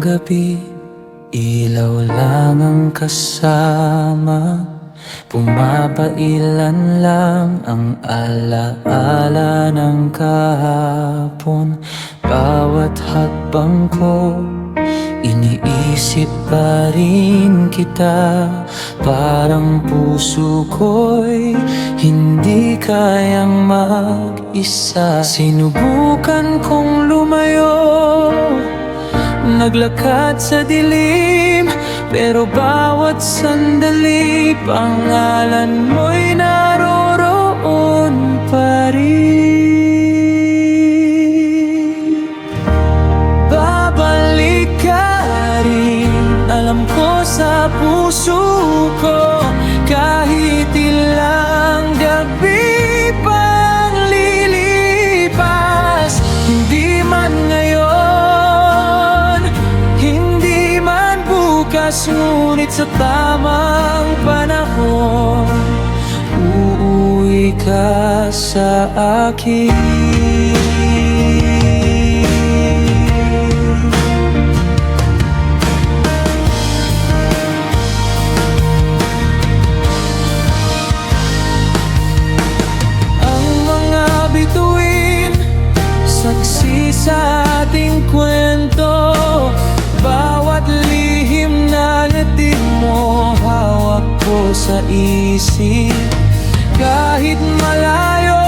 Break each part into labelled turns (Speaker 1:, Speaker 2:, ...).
Speaker 1: gabi, ilaw lang ang kasama. Pumapailan lang ang alaala ng kahapon. Bawat hakbang ko, iniisip pa rin kita. Parang puso ko'y hindi kayang mag-isa. Sinubukan kong lumayo, naglakad sa dilim, pero bawat sandali pangalan mo'y naroroon pa rin. Babalik ka rin, alam ko sa puso ko, kahit ilang gabi pang lilipas. Hindi man ngayon, hindi man bukas, ngunit sa tamang panahon, uuwi ka sa akin. Saksi sa ating kwento, bawat lihim na ngiti mo, hawak ko sa isip. Kahit malayo,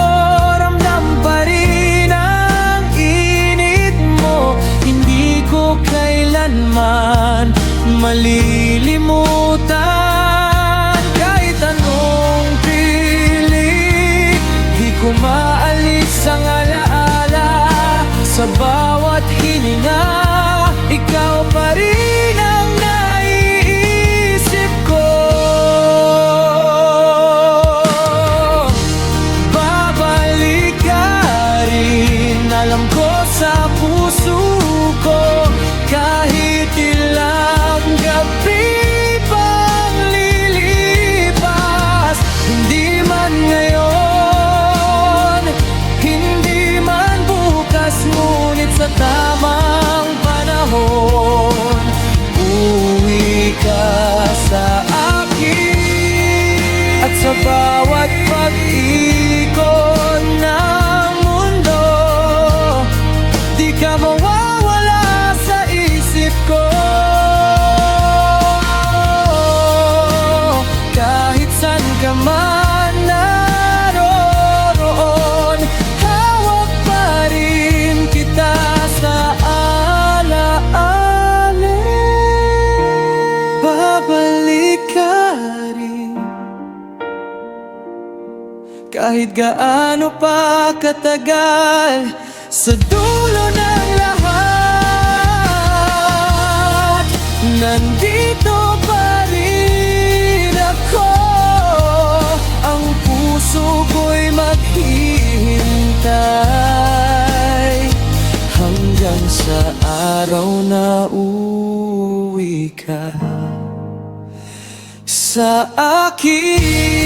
Speaker 1: ramdam pa rin ang init mo. Hindi ko kailanman malilimutan. Kahit anong pilit, di ko maalis ang sa bawat hininga. Ikaw pa rin ang naiisip ko. Babalik ka rin, alam ko sa puso ko, kahit ilang gabi pang lilipas. Hindi man ngayon, hindi man bukas, ngunit sa tamang panahon, uuwi ka sa akin. At sa bawat pag-ikot ng mundo, di ka mawawala sa isip ko. Kahit saan ka man naroroon, hawak pa rin kita sa alaala. Babalik ka rin, kahit gaano pa katagal. Sa dulo ng lahat, nandito pa rin ako. Ang puso ko'y maghihintay hanggang sa araw na uuwi ka sa akin.